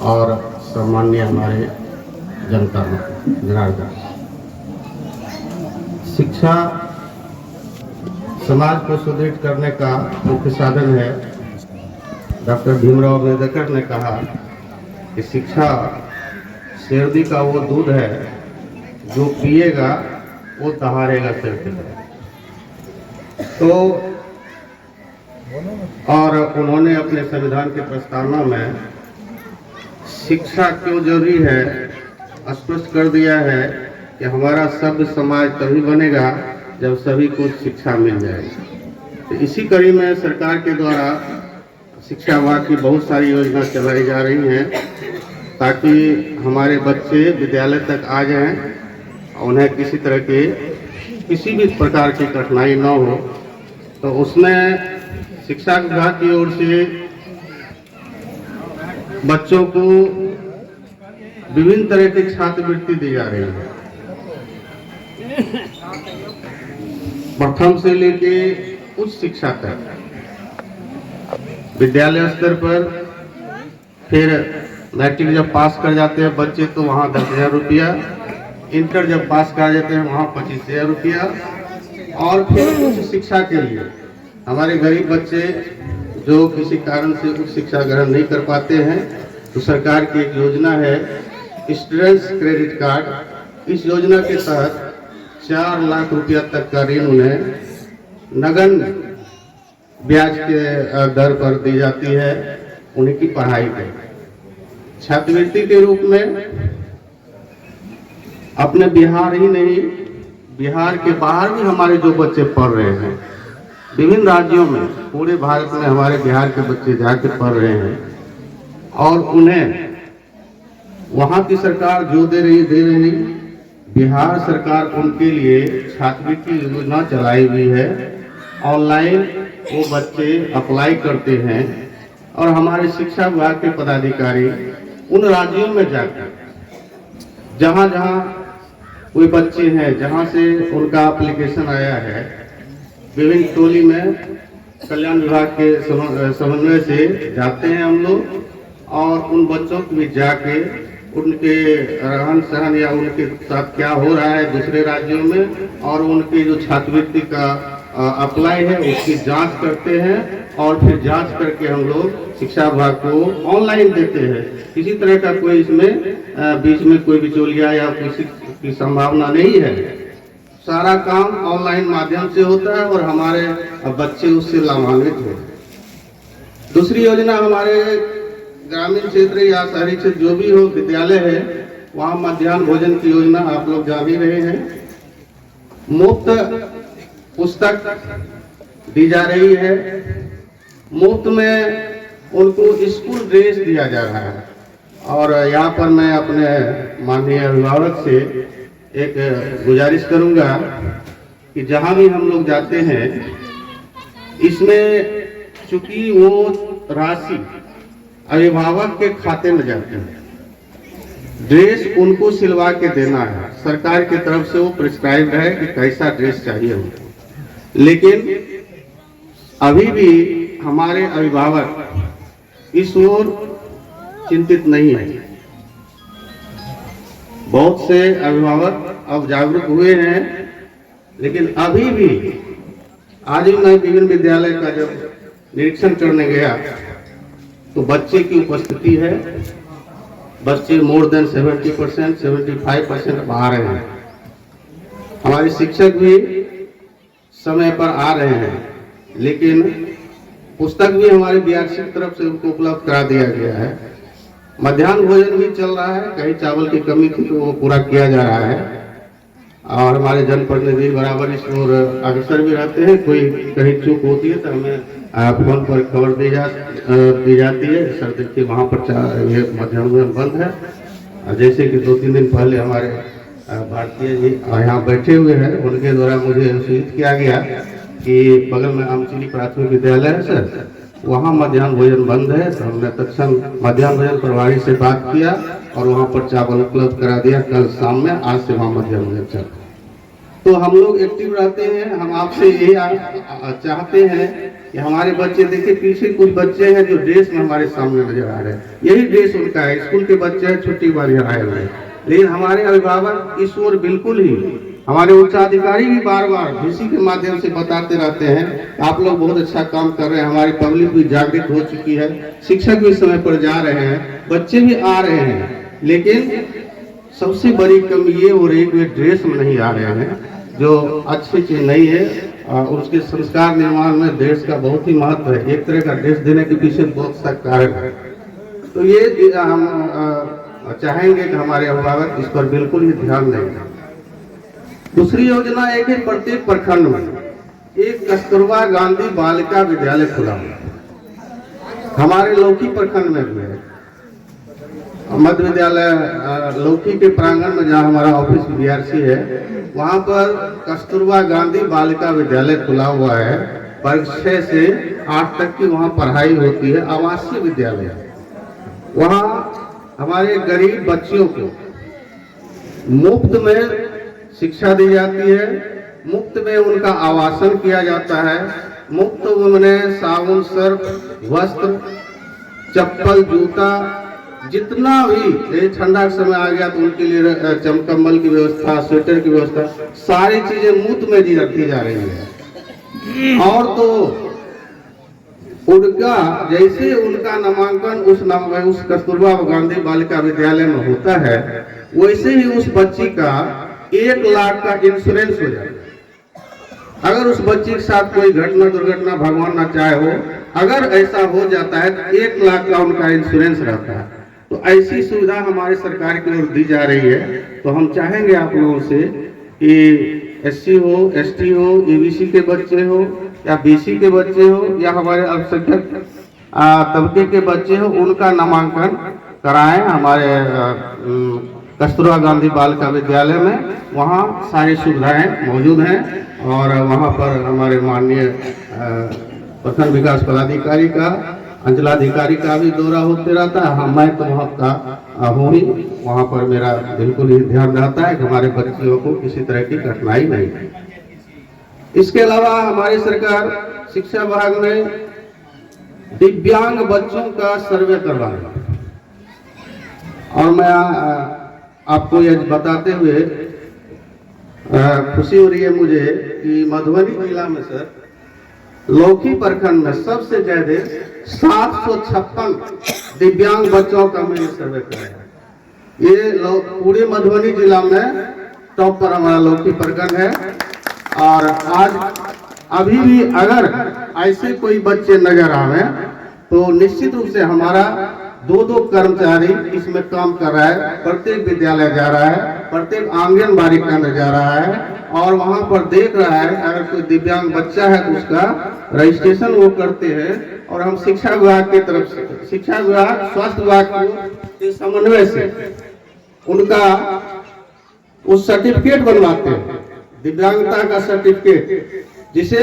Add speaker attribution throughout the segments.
Speaker 1: और सम्मान्य हमारे जनता जनार्दन, शिक्षा समाज को सुदृढ़ करने का मुख्य साधन है। डॉक्टर भीमराव अम्बेडकर ने कहा कि शिक्षा शेरदी का वो दूध है जो पिएगा वो दहाड़ेगा सिर पे। तो और उन्होंने अपने संविधान की प्रस्तावना में शिक्षा क्यों जरूरी है स्पष्ट कर दिया है कि हमारा सभ्य समाज तभी बनेगा जब सभी को शिक्षा मिल जाएगी। तो इसी कड़ी में सरकार के द्वारा शिक्षा विभाग की बहुत सारी योजना चलाई जा रही हैं ताकि हमारे बच्चे विद्यालय तक आ जाएं, उन्हें किसी तरह के किसी भी प्रकार की कठिनाई न हो। तो उसमें शिक्षा विभाग की ओर से बच्चों को विभिन्न तरह की छात्रवृत्ति दी जा रही है। प्रथम से लेके उच्च शिक्षा तक विद्यालय स्तर पर, फिर मैट्रिक जब पास कर जाते हैं बच्चे तो वहाँ 10,000 रुपया, इंटर जब पास कर जाते हैं वहाँ 25,000 रुपया, और फिर उच्च शिक्षा के लिए हमारे गरीब बच्चे जो किसी कारण से उच्च शिक्षा ग्रहण नहीं कर पाते हैं तो सरकार की एक योजना है स्टूडेंट्स क्रेडिट कार्ड। इस योजना के तहत 4 लाख रुपया तक का ऋण उन्हें नगद ब्याज के दर पर दी जाती है उनकी पढ़ाई पे। छात्रवृत्ति के रूप में अपने बिहार ही नहीं, बिहार के बाहर भी हमारे जो बच्चे पढ़ रहे हैं, विभिन्न राज्यों में, पूरे भारत में हमारे बिहार के बच्चे जाकर पढ़ रहे हैं और उन्हें वहाँ की सरकार जो दे रही बिहार सरकार उनके लिए छात्रवृत्ति योजना चलाई हुई है। ऑनलाइन वो बच्चे अप्लाई करते हैं और हमारे शिक्षा विभाग के पदाधिकारी उन राज्यों में जाकर जहाँ जहाँ कोई बच्चे हैं जहाँ से उनका एप्लीकेशन आया है, विभिन्न टोली में कल्याण विभाग के समन्वय से जाते हैं हम लोग और उन बच्चों को भी जाके उनके रहन सहन या उनके साथ क्या हो रहा है दूसरे राज्यों में और उनकी जो छात्रवृत्ति का अप्लाई है उसकी जांच करते हैं और फिर जांच करके हम लोग शिक्षा विभाग को ऑनलाइन देते हैं। किसी तरह का कोई इसमें बीच में कोई बिचौलिया या किसी की संभावना नहीं है। सारा काम ऑनलाइन माध्यम से होता है और हमारे बच्चे उससे लाभान्वित हैं। दूसरी योजना हमारे ग्रामीण क्षेत्र या शहरी क्षेत्र जो भी हो विद्यालय है वहाँ मध्याह्न भोजन की योजना आप लोग जान ही रहे हैं। मुफ्त पुस्तक दी जा रही है, मुफ्त में उनको स्कूल ड्रेस दिया जा रहा है। और यहाँ पर मैं अपने माननीय अभिभावक से एक गुजारिश करूंगा कि जहाँ भी हम लोग जाते हैं इसमें चूंकि वो राशि अभिभावक के खाते में जाती है, ड्रेस उनको सिलवा के देना है। सरकार की तरफ से वो प्रिस्क्राइब्ड है कि कैसा ड्रेस चाहिए उनको, लेकिन अभी भी हमारे अभिभावक इस ओर चिंतित नहीं है। बहुत से अभिभावक अब जागरूक हुए हैं, लेकिन अभी भी आज ही मैं विभिन्न विद्यालय का जब निरीक्षण करने गया तो बच्चे की उपस्थिति है, बच्चे मोर देन 70%, 75% आ रहे हैं। हमारे शिक्षक भी समय पर आ रहे हैं, लेकिन पुस्तक भी हमारे बीआरसी की तरफ से उनको उपलब्ध करा दिया गया है। मध्याह्न भोजन भी चल रहा है, कहीं चावल की कमी थी तो वो पूरा किया जा रहा है और हमारे जनप्रतिनिधि बराबर इस ओर अग्रसर भी रहते हैं। कोई कहीं चूक होती है तो हमें फोन पर खबर दी जाती है, सर देखिए वहाँ पर ये मध्याह्न भोजन बंद है। जैसे कि 2-3 दिन पहले हमारे भारतीय जी यहाँ बैठे हुए हैं, उनके द्वारा मुझे सूचित किया गया कि बगल में आमचीनी प्राथमिक विद्यालय है सर, वहाँ मध्याह्न भोजन बंद है। तो हमने तत्क्षण मध्याह्न भोजन प्रभारी से बात किया और वहाँ पर चावल उपलब्ध करा दिया कल शाम में। आज से वहाँ मध्याह्न भोजन चल रहा है। तो हम लोग एक्टिव रहते हैं। हम आपसे ये चाहते हैं कि हमारे बच्चे देखिए, पीछे कुछ बच्चे हैं जो ड्रेस में हमारे सामने नजर आ रहे हैं, यही ड्रेस उनका है, स्कूल के बच्चे हैं, छुट्टी वाले आए हुए हैं। लेकिन हमारे अभिभावक इस ओर बिल्कुल ही, हमारे उच्चाधिकारी भी बार बार इसी के माध्यम से बताते रहते हैं, आप लोग बहुत अच्छा काम कर रहे हैं, हमारी पब्लिक भी जागृत हो चुकी है, शिक्षक भी समय पर जा रहे हैं, बच्चे भी आ रहे हैं। लेकिन सबसे बड़ी कमी ये हो रही है कि वे ड्रेस में नहीं आ रहे हैं, जो अच्छी चीज नहीं है। उसके संस्कार निर्माण में ड्रेस का बहुत ही महत्व है। एक तरह का ड्रेस देने के पीछे बहुत सा कारण है। तो ये हम चाहेंगे कि हमारे अभिभावक इस पर बिल्कुल ही ध्यान दें। दूसरी योजना एक है, प्रत्येक प्रखंड में एक कस्तूरबा गांधी बालिका विद्यालय खुला हुआ। हमारे लौकी प्रखंड में भी है मध्य विद्यालय, लौकी के प्रांगण में जहाँ हमारा ऑफिस बीआरसी है, वहाँ पर कस्तूरबा गांधी बालिका विद्यालय खुला हुआ है। वर्ग 6 से 8 तक की वहाँ पढ़ाई होती है, आवासीय विद्यालय। वहाँ हमारे गरीब बच्चियों को मुफ्त में शिक्षा दी जाती है, मुफ्त में उनका आवासन किया जाता है, मुफ्त में साबुन, सर्फ, वस्त्र, चप्पल, जूता, जितना भी ठंडा का समय आ गया तो उनके लिए चमकम्बल की व्यवस्था, स्वेटर की व्यवस्था, सारी चीजें मुफ्त में दी जा रही है। और तो उनका जैसे उनका नामांकन उस कस्तूरबा गांधी बालिका विद्यालय में होता है, वैसे ही उस बच्ची का 1 लाख का इंश्योरेंस हो जाए। अगर उस बच्ची के साथ कोई घटना दुर्घटना भगवान ना चाहे हो, अगर ऐसा हो जाता है तो 1 लाख का उनका इंश्योरेंस रहता है। तो ऐसी सुविधा हमारे सरकार की ओर दी जा रही है। तो हम चाहेंगे आप लोगों से कि SC हो, ST हो, EBC के बच्चे हो या BC के बच्चे हो या हमारे अल्पसंख्यक तबके के बच्चे हो, उनका नामांकन कराएं हमारे कस्तूरबा गांधी बालिका विद्यालय में। वहाँ सारी सुविधाएं मौजूद हैं और वहाँ पर हमारे माननीय प्रखंड विकास पदाधिकारी का, अंचलाधिकारी का भी दौरा होते रहता है। मैं तो वहाँ का हूँ ही, वहाँ पर मेरा बिल्कुल ही ध्यान रहता है कि हमारे बच्चियों को किसी तरह की कठिनाई नहीं है। इसके अलावा हमारी सरकार शिक्षा विभाग में दिव्यांग बच्चों का सर्वे करवा रही है। और मैं आपको यह बताते हुए खुशी हो रही है मुझे कि मधुबनी जिला में सर लौकी प्रखंड में सबसे ज्यादा 756 दिव्यांग बच्चों का मैंने सर्वे कराया। ये पूरे मधुबनी जिला में टॉप पर हमारा लौकी प्रखंड है। और आज अभी भी अगर ऐसे कोई बच्चे नजर आवे तो निश्चित रूप से हमारा 2 कर्मचारी इसमें काम कर रहा है, प्रत्येक विद्यालय जा रहा है, प्रत्येक आंगनबाड़ी केंद्र जा रहा है और वहां पर देख रहा है अगर कोई दिव्यांग बच्चा है तो उसका रजिस्ट्रेशन वो करते हैं। और हम शिक्षा विभाग की तरफ से, शिक्षा विभाग, स्वास्थ्य विभाग के समन्वय से उनका उस सर्टिफिकेट बनवाते हैं, दिव्यांगता का सर्टिफिकेट, जिसे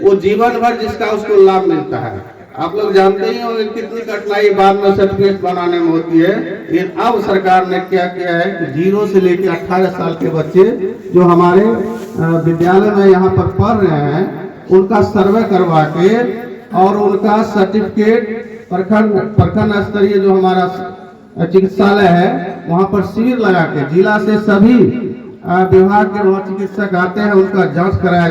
Speaker 1: वो जीवन भर जिसका उसको लाभ मिलता है। आप लोग जानते ही होंगे कितनी कठिनाई बाद में सर्टिफिकेट बनाने में होती है। लेकिन अब सरकार ने क्या किया है कि 0 से लेकर 18 साल के बच्चे जो हमारे विद्यालय में यहाँ पर पढ़ रहे हैं, उनका सर्वे करवा के और उनका सर्टिफिकेट प्रखंड स्तरीय जो हमारा चिकित्सालय है वहाँ पर शिविर लगा के जिला से सभी विभाग के वहाँ चिकित्सक आते हैं, उनका जांच कराया